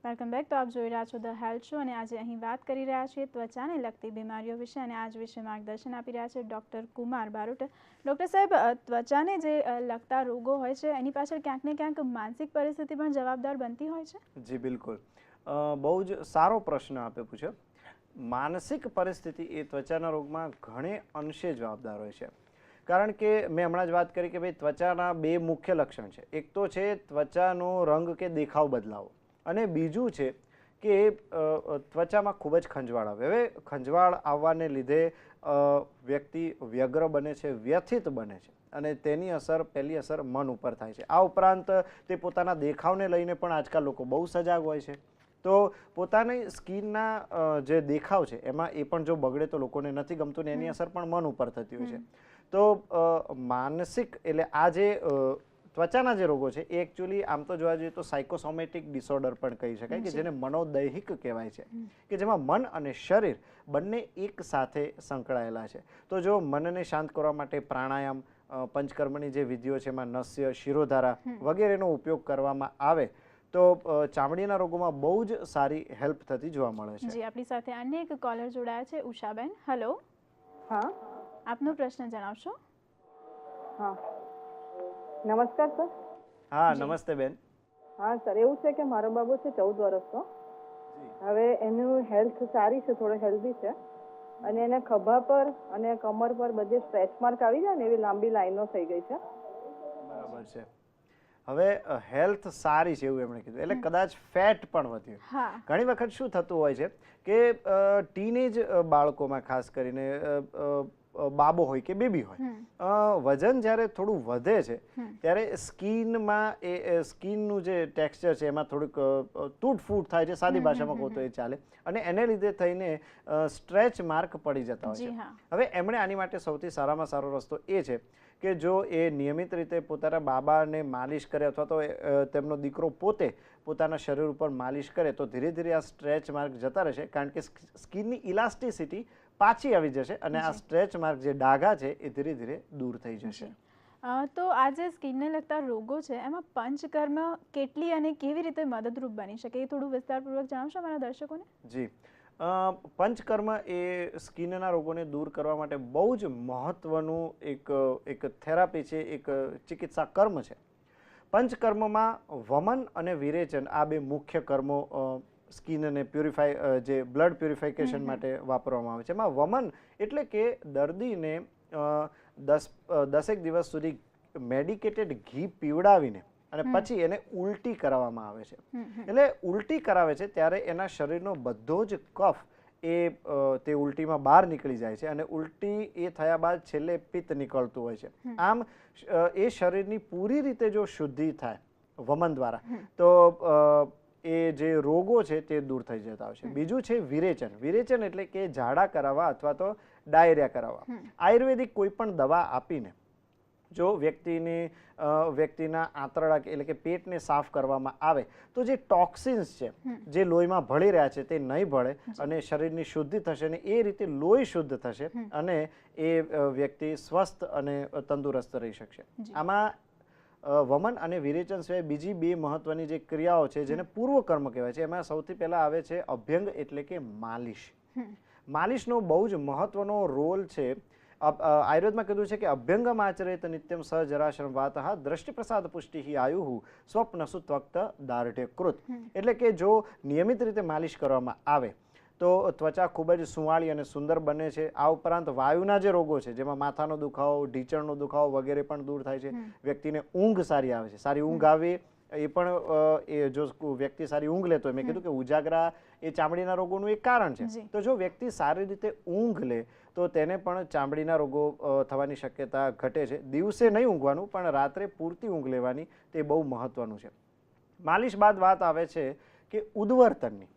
Welcome back. તો આપ જોઈ રહ્યા છો ધ હેલ્થ શો અને આજે અહીં વાત કરી રહ્યા છીએ ત્વચાને લગતી બીમારીઓ વિશે અને આજ વિશે માર્ગદર્શન આપી રહ્યા છે ડૉક્ટર કુમાર બારોટ. ડૉક્ટર સાહેબ, ત્વચાને જે લગતા રોગો હોય છે એની પાછળ ક્યાંક ને ક્યાંક માનસિક પરિસ્થિતિ પણ જવાબદાર બનતી હોય છે? જી બિલકુલ, બહુ જ સારો પ્રશ્ન આપે પૂછ્યો. માનસિક પરિસ્થિતિ એ ત્વચાના રોગમાં ઘણે અંશે જવાબદાર હોય છે. કારણ કે મેં હમણાં જ વાત કરી કે ભાઈ ત્વચાના બે મુખ્ય લક્ષણ છે. એક તો છે ત્વચાનો રંગ કે દેખાવ બદલાવો, અને બીજું છે કે ત્વચામાં ખૂબ જ ખંજવાળ આવે. હવે ખંજવાળ આવવાને લીધે વ્યક્તિ વ્યગ્ર બને છે, વ્યથિત બને છે, અને તેની પહેલી અસર મન ઉપર થાય છે. આ ઉપરાંત તે પોતાના દેખાવને લઈને પણ આજકાલ લોકો બહુ સજાગ હોય છે. તો પોતાની સ્કિનના જે દેખાવ છે એમાં એ પણ જો બગડે તો લોકોને નથી ગમતું ને એની અસર પણ મન ઉપર થતી હોય છે. તો માનસિક એટલે આ જે ત્વચાના જે રોગો છે એ એકચ્યુઅલી આમ તો જોવા જઈએ તો સાયકોસોમેટિક ડિસઓર્ડર પણ કહી શકાય, કે જેને મનોદૈહિક કહેવાય છે, કે જેમાં મન અને શરીર બંને એક સાથે સંકળાયેલા છે. તો જો મનને શાંત કરવા માટે પ્રાણાયામ, પંચકર્મની જે વિધિઓ છે એમાં નસ્ય, શિરોધારા વગેરેનો ઉપયોગ કરવામાં આવે તો ચામડીના રોગોમાં બહુ જ સારી હેલ્પ થતી જોવા મળે છે. જી, આપણી સાથે અન્ય એક કોલર જોડાયા છે, ઉષાબેન. હેલો. હા, આપનો પ્રશ્ન જણાવશો? હા, નમસ્કાર સર. હા, નમસ્તે બેન. હા સર, એવું છે કે મારો બાબુ છે 14 વર્ષનો. હવે એનું હેલ્થ સારી છે, થોડો હેલ્ધી છે, અને એને ખભા પર અને કમર પર બધે સ્ટ્રેચ માર્ક આવી જાય ને એવી લાંબી લાઈનો થઈ ગઈ છે. બરાબર છે. હવે હેલ્થ સારી છે એવું એમણે કીધું, એટલે કદાચ ફેટ પણ વધ્યું. ઘણી વખત શું થતું હોય છે કે ટીનેજ બાળકોમાં ખાસ કરીને બાબો હોય કે બેબી હોય, વજન જ્યારે થોડું વધે છે ત્યારે સ્કિનમાં સ્કિનનું જે ટેક્સચર છે એમાં થોડુંક તૂટફૂટ થાય છે, સાદી ભાષામાં કહો તો એ ચાલે, અને એને લીધે થઈને સ્ટ્રેચ માર્ક પડી જતા હોય છે. હવે એમણે આની માટે સૌથી સારામાં સારો રસ્તો એ છે કે જો એ નિયમિત રીતે પોતાના બાબાને માલિશ કરે અથવા તો તેમનો દીકરો પોતે પોતાના શરીર ઉપર માલિશ કરે તો ધીરે ધીરે આ સ્ટ્રેચ માર્ક જતા રહેશે. કારણ કે સ્કિનની ઇલાસ્ટિસિટી પાછી આવી જશે અને આ સ્ટ્રેચ માર્ક જે ડાઘા છે એ ધીરે ધીરે દૂર થઈ જશે. તો આ જે સ્કિનને લગતા રોગો છે એમાં પંચકર્મ કેટલી અને કેવી રીતે મદદરૂપ બની શકે એ થોડું વિસ્તારપૂર્વક જણાવશો અમારા દર્શકોને? જી, પંચકર્મ એ સ્કિનના રોગોને દૂર કરવા માટે બહુ જ મહત્વનું એક થેરાપી છે, એક ચિકિત્સા કર્મ છે. પંચકર્મમાં વમન અને વિરેચન આ બે મુખ્ય કર્મો સ્કિનને પ્યુરિફાય, જે બ્લડ પ્યુરિફિકેશન માટે વાપરવામાં આવે છે. એમાં વમન એટલે કે દર્દીને 10 દિવસ સુધી મેડિકેટેડ ઘી પીવડાવીને અને પછી એને ઉલટી કરાવવામાં આવે છે. એટલે ઉલટી કરાવે છે ત્યારે એના શરીરનો બધો જ કફ તે ઉલટીમાં બહાર નીકળી જાય છે, અને ઉલટી એ થયા બાદ છેલ્લે પિત્ત નીકળતું હોય છે. આમ એ શરીરની પૂરી રીતે જો શુદ્ધિ થાય વમન દ્વારા તો એ જે રોગો છે તે દૂર થઈ જતા હોય છે. બીજું છે વિરેચન. વિરેચન એટલે કે ઝાડા કરાવવા અથવા તો ડાયરિયા કરાવવા. આયુર્વેદિક કોઈ પણ દવા આપીને જો વ્યક્તિના આંતરડા એટલે કે પેટને સાફ કરવામાં આવે તો જે ટોક્સિન્સ છે જે લોહીમાં ભળી રહ્યા છે તે નહીં ભળે અને શરીરની શુદ્ધિ થશે, અને એ રીતે લોહી શુદ્ધ થશે અને એ વ્યક્તિ સ્વસ્થ અને તંદુરસ્ત રહી શકશે. આમાં વમન અને વિરેચન સિવાય બીજી બે મહત્વની જે ક્રિયાઓ છે જેને પૂર્વકર્મ કહેવાય છે, એમાં સૌથી પહેલા આવે છે અભ્યંગ એટલે કે માલિશ. માલિશનો બહુ જ મહત્વનો રોલ છે. આયુર્વેદમાં કીધું છે કે અભ્યંગમ આચરેત નિત્યમ સહજરાશ્રમ વાતઃ દ્રષ્ટિ પ્રસાદ પુષ્ટિ આયુઃ સ્વપ્ન સુત્વક્ત દાર્ઢ્ય કૃત. એટલે કે જો નિયમિત રીતે માલિશ કરવામાં આવે તો ત્વચા ખૂબ જ સુંવાળી અને સુંદર બને છે. આ ઉપરાંત વાયુના જે રોગો છે જેમાં માથાનો દુખાવો, ઢીંચણનો દુખાવો વગેરે પણ દૂર થાય છે. વ્યક્તિને ઊંઘ સારી આવે છે. સારી ઊંઘ આવે એ પણ જો વ્યક્તિ સારી ઊંઘ લેતો હોય, મેં કીધું કે ઉજાગરા એ ચામડીના રોગોનું એક કારણ છે. તો જો વ્યક્તિ સારી રીતે ઊંઘ લે તો તેને પણ ચામડીના રોગો થવાની શક્યતા ઘટે છે. દિવસે નહીં ઊંઘવાનું પણ રાત્રે પૂરતી ઊંઘ લેવાની, તે બહુ મહત્વનું છે. માલિશ બાદ વાત આવે છે કે ઉદ્વર્તનની.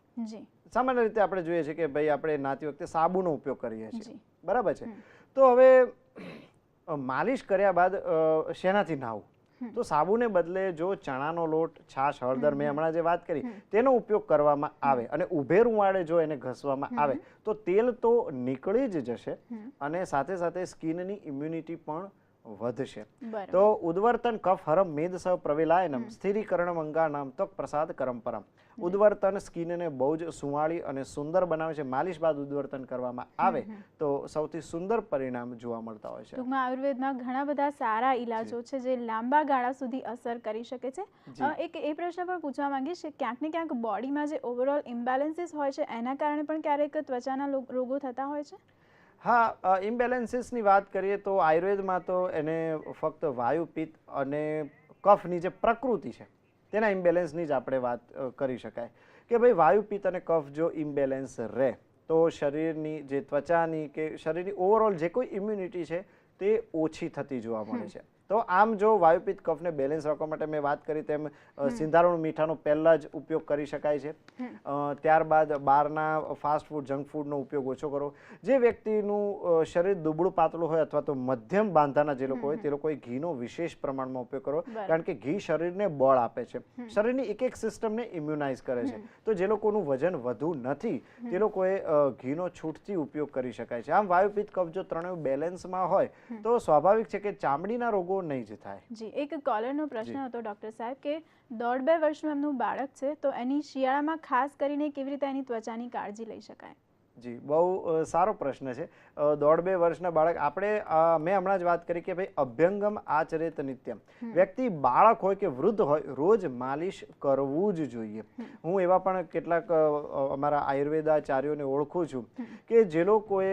સામાન્ય રીતે આપણે જોઈએ છીએ કે ભાઈ આપણે નાતી વખતે સાબુનો ઉપયોગ કરીએ છીએ, બરાબર છે. તો હવે માલિશ કર્યા બાદ શેનાથી નાહવું? તો સાબુને બદલે જો ચણાનો લોટ, છાશ, હળદર, મેં હમણાં જે વાત કરી તેનો ઉપયોગ કરવામાં આવે અને ઉભે રૂવાડે જો એને ઘસવામાં આવે તો તેલ તો નીકળી જ જશે અને સાથે સાથે સ્કિનની ઇમ્યુનિટી પણ વધશે. બરાબર. તો ઉદ્વર્તન કફ હરમ મેદ સહ પ્રવેલાયનમ સ્થિરીકરણ મંગાનામ ત્વક પ્રસાદ કરમપરમ. ઉદ્વર્તન સ્કિનને બહુ જ સુંવાળી અને સુંદર બનાવે છે. માલિશ બાદ ઉદ્વર્તન કરવામાં આવે તો સૌથી સુંદર પરિણામ જોવા મળતા હોય છે. ટૂંકમાં આયુર્વેદમાં ઘણા બધા સારા ઈલાજો છે જે લાંબા ગાળા સુધી અસર કરી શકે છે. એક એ પ્રશ્ન પણ પૂછવા માંગીશ કે ક્યાંક ને ક્યાંક બોડીમાં જે ઓવરઓલ ઇમ્બેલેન્સીસ હોય છે એના કારણે પણ ક્યારેક ત્વચાના રોગો થતા હોય છે? હા, ઇમ્બેલેન્સીસની વાત કરીએ તો આયુર્વેદમાં તો એને ફક્ત વાયુ પિત્ત અને કફની જે પ્રકૃતિ છે તેના ઇમ્બેલેન્સની જ આપણે વાત કરી શકાય કે ભાઈ વાયુ પિત્ત અને કફ જો ઇમ્બેલેન્સ રહે તો શરીરની જે ત્વચાની કે શરીરની ઓવરઓલ જે કોઈ ઇમ્યુનિટી છે તે ઓછી થતી જોવા મળે છે. તો આમ જો વાયુ પિત્ત કફને બેલેન્સ રાખવા માટે મેં વાત કરી તેમ સિંધારણું મીઠાનો પહેલા જ ઉપયોગ કરી શકાય છે. ત્યારબાદ બહારના ફાસ્ટ ફૂડ જંક ફૂડનો ઉપયોગ ઓછો કરો. જે વ્યક્તિનું શરીર દુબળું પાતળું હોય અથવા તો મધ્યમ બાંધાના જે લોકો હોય તે લોકોએ ઘીનો વિશેષ પ્રમાણમાં ઉપયોગ કરો, કારણ કે ઘી શરીરને બળ આપે છે, શરીરની એક એક સિસ્ટમને ઇમ્યુનાઇઝ કરે છે. તો જે લોકોનું વજન વધુ નથી તે લોકોએ ઘીનો છૂટથી ઉપયોગ કરી શકાય છે. આમ વાયુ પિત્ત કફ જો ત્રણેય બેલેન્સમાં હોય તો સ્વાભાવિક છે કે ચામડીના રોગો નહીં જ થાય. જી, એક કોલરનો પ્રશ્ન હતો ડૉક્ટર સાહેબ કે 1.5-2 વર્ષનું એમનું બાળક છે તો એની શિયાળામાં ખાસ કરીને કેવી રીતે એની ત્વચાની કાળજી લઈ શકાય? જી, બહુ સારો પ્રશ્ન છે. 1.5-2 વર્ષના બાળક, આપણે મેં હમણાં જ વાત કરી કે ભાઈ અભ્યંગમ આચરેત નિત્યમ. વ્યક્તિ બાળક હોય કે વૃદ્ધ હોય રોજ માલિશ કરવું જ જોઈએ. હું એવા પણ કેટલાક અમારા આયુર્વેદાચાર્યોને ઓળખું છું કે જે લોકોએ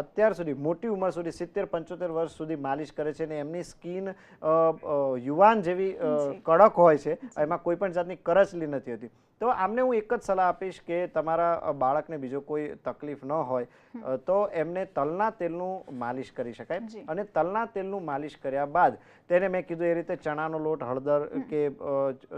અત્યાર સુધી મોટી ઉંમર સુધી 70-75 વર્ષ સુધી માલિશ કરે છે અને એમની સ્કિન યુવાન જેવી કડક હોય છે, એમાં કોઈ પણ જાતની કરચલી નથી હોતી. તો આમને હું એક જ સલાહ આપીશ કે તમારા બાળકને બીજો કોઈ તકલીફ ન હોય તો એમને તલના તેલનું માલિશ કરી શકાય. અને તલના તેલનું માલિશ કર્યા બાદ તેને મેં કીધું એ રીતે ચણાનો લોટ, હળદર કે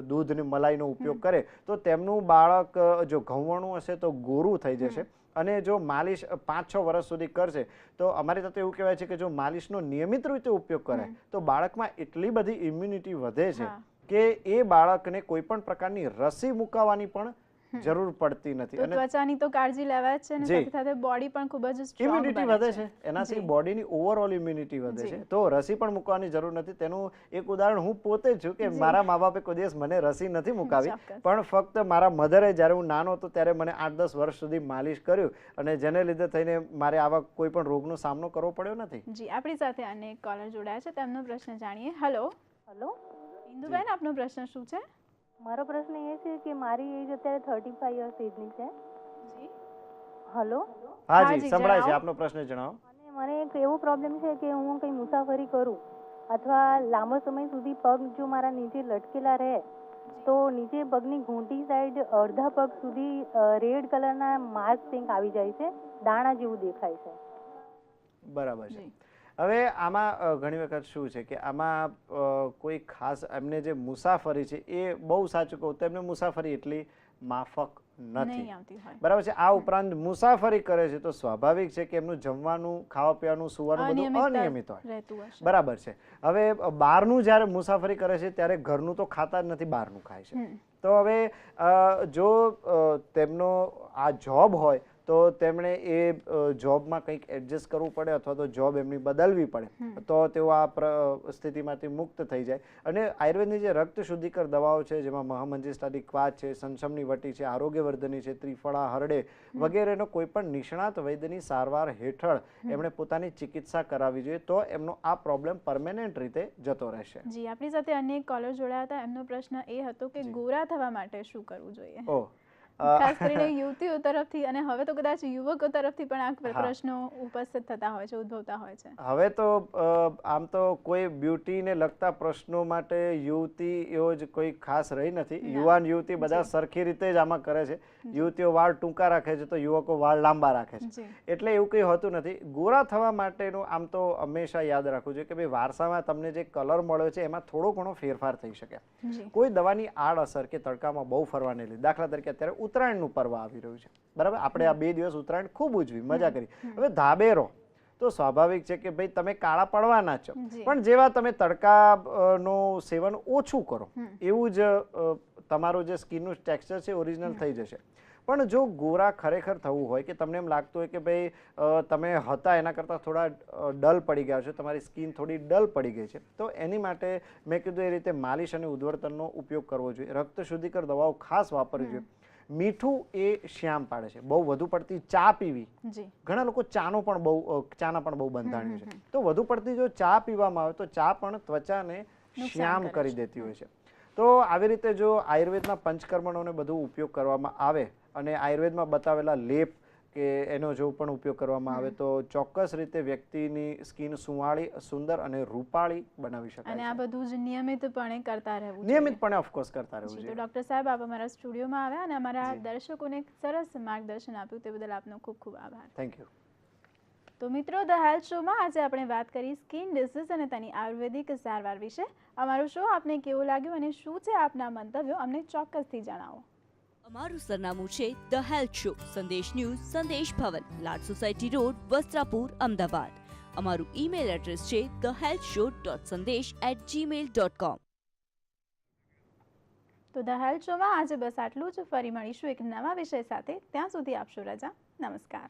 દૂધની મલાઈનો ઉપયોગ કરે તો તેમનું બાળક જો ઘઉંવણું હશે તો ગોરું થઈ જશે. અને જો માલિશ 5-6 વર્ષ સુધી કરશે તો અમારી સાથે એવું કહેવાય છે કે જો માલિશનો નિયમિત રીતે ઉપયોગ કરે તો બાળકમાં એટલી બધી ઇમ્યુનિટી વધે છે કે એ બાળકને કોઈ પણ પ્રકારની રસી મુકાવવાની પણ જરૂર પડતી નથી. અને ત્વચાની તો કાળજી લેવાય છે અને સાથે સાથે બોડી પણ ખૂબ જ સ્ટ્રોંગ ઇમ્યુનિટી વધે છે, એનાથી બોડીની ઓવરઓલ ઇમ્યુનિટી વધે છે. તો રસી પણ મૂકવાની જરૂર નથી. તેનું એક ઉદાહરણ હું પોતે જ છું કે મારા મા બાપે કોઈ દિવસ મને રસી નથી મુકાવી, પણ ફક્ત મારા મધરે જ્યારે હું નાનો હતો ત્યારે મને 8-10 વર્ષ સુધી માલિશ કર્યું અને જેને લીધે થઈને મારે આવા કોઈ પણ રોગનો સામનો કરવો પડ્યો નથી. જી, આપણી સાથે અનેક કોલર જોડાયા છે, તેમનો પ્રશ્ન જાણીએ. હેલો ઇન્દુબેન, આપનો પ્રશ્ન શું છે? મારો પ્રશ્ન એ છે કે મારી એજ અત્યારે 35 યર્સ એજની છે. જી. હેલો. હા જી, સંભળાય છે, આપનો પ્રશ્ન જણાવો. અને મને એક એવો પ્રોબ્લેમ છે કે હું કંઈ મુસાફરી કરું અથવા લાંબો સમય સુધી પગ જો મારા નીચે લટકેલા રહે તો નીચે પગની ઘૂંટી સાઈડ અડધા પગ સુધી રેડ કલરના માર્ક કંઈક આવી જાય છે, દાણા જેવું દેખાય છે. બરાબર છે. હવે આમાં ઘણી વખત શું છે કે આમાં કોઈ ખાસ એમને જે મુસાફરી છે એ બહુ સાચું કહું તો એમને મુસાફરી એટલી માફક નથી, બરાબર છે. આ ઉપરાંત મુસાફરી કરે છે તો સ્વાભાવિક છે કે એમનું જમવાનું, ખાવા પીવાનું, સુવાનું બધું અનિયમિત હોય, બરાબર છે. હવે બહારનું જ્યારે મુસાફરી કરે છે ત્યારે ઘરનું તો ખાતા જ નથી, બહારનું ખાય છે. તો હવે જો તેમનો આ જોબ હોય તો તેમણે એ જોબમાં કંઈક એડજસ્ટ કરવું પડે અથવા તો જોબ એમની બદલવી પડે તો તેઓ આ સ્થિતિમાંથી મુક્ત થઈ જાય. અને આયુર્વેદની જે રક્ત શુદ્ધિકર દવાઓ છે જેમાં મહામંજીષ્ટાદિ ક્વાથ છે, સંશમની વટી છે, આરોગ્યવર્ધની છે, ત્રિફળા, હરડે વગેરેનો કોઈ પણ નિષ્ણાત વૈદ્યની સારવાર હેઠળ એમણે પોતાની ચિકિત્સા કરાવવી જોઈએ તો એમનો આ પ્રોબ્લેમ પરમેનન્ટ રીતે જતો રહેશે. જી, આપણી સાથે અનેક કોલર જોડાયા હતા. એમનો પ્રશ્ન એ હતો કે ગોરા થવા માટે શું કરવું જોઈએ? ખાસ કરીને યુવતીઓ તરફથી અને હવે તો કદાચ યુવકો તરફથી પણ આ પ્રશ્નો ઉપસ્થિત થતા હોય છે, ઉદ્ભવતા હોય છે. હવે તો આમ તો કોઈ બ્યુટીને લગતા પ્રશ્નો માટે યુવતી એવો જ કોઈ ખાસ રહી નથી. યુવાન યુવતી બધા સરખી રીતે જ આમાં કરે છે. યુવતીઓ વાળ ટૂંકા રાખે છે તો યુવકો વાળ લાંબા રાખે છે, એટલે એવું કંઈ હોતું નથી. ગોરા થવા માટેનું આમ તો હંમેશા યાદ રાખવું જોઈએ કે ભાઈ વારસામાં તમને જે કલર મળ્યો છે એમાં થોડો ઘણો ફેરફાર થઈ શકે. કોઈ દવાની આડઅસર કે તડકામાં બહુ ફરવાને લીધે, દાખલા તરીકે અત્યારે ઉત્તરાયણનું પર્વ આવી રહ્યું છે, બરાબર, આપણે આ 2 દિવસ ઉત્તરાયણ ખૂબ ઉજવી, મજા કરી. હવે ધાબેરો તો સ્વાભાવિક છે કે ભાઈ તમે કાળા પડવાના છો, પણ જેવા તમે તડકાનું સેવન ઓછું કરો એવું જ તમારું જે સ્કિનનું ટેક્સચર છે ઓરિજિનલ થઈ જશે. પણ જો ગોરા ખરેખર થવું હોય કે તમને એમ લાગતું હોય કે ભાઈ તમે હતા એના કરતાં થોડા ડલ પડી ગયા છો, તમારી સ્કિન થોડી ડલ પડી ગઈ છે, તો એની માટે મેં કીધું એ રીતે માલિશ અને ઉદવર્તનનો ઉપયોગ કરવો જોઈએ. રક્ત શુદ્ધિકર દવાઓ ખાસ વાપરવી જોઈએ. મીઠું એ શ્યામ પાડે છે. બહુ વધુ પડતી ચા પીવી, ઘણા લોકો ચાના પણ બહુ બંધાણી છે, તો વધુ પડતી જો ચા પીવામાં આવે તો ચા પણ ત્વચાને શ્યામ કરી દેતી હોય છે. તો આવી રીતે જો આયુર્વેદના પંચકર્મણોને બધું ઉપયોગ કરવામાં આવે અને આયુર્વેદમાં બતાવેલા લેપ કે એનો જો પણ ઉપયોગ કરવામાં આવે તો ચોક્કસ રીતે વ્યક્તિની સ્કિન સુંવાળી, સુંદર અને રૂપાળી બનાવી શકાય. અને આ બધું જ નિયમિતપણે કરતા રહેવું જોઈએ. નિયમિતપણે ઓફકોર્સ કરતા રહેવું તો જોઈએ. ડૉક્ટર સાહેબ, આપ અમારા સ્ટુડિયોમાં આવ્યા અને અમારા દર્શકોને એક સરસ માર્ગદર્શન આપ્યું, તે બદલ આપનો ખૂબ ખૂબ આભાર. Thank you. તો મિત્રો, ધ હેલ્થ શોમાં આજે આપણે વાત કરી સ્કિન ડિસીઝ અને તેની આયુર્વેદિક સારવાર વિશે. અમારો શો આપને કેવો લાગ્યો અને શું છે આપના મંતવ્યો અમને ચોક્કસથી જણાવો. અમારું સરનામું છે ધ હેલ્થ શો, સંદેશ ન્યૂઝ, સંદેશ ભવન, લાડ સોસાયટી રોડ, વસ્ત્રાપુર, અમદાવાદ. અમારું ઈમેલ એડ્રેસ છે thehealthshow.sandesh@gmail.com. તો ધ હેલ્થ શોમાં આજે બસ આટલું જ. ફરી મળીશું એક નવા વિષય સાથે. ત્યાં સુધી આપશો રજા. નમસ્કાર.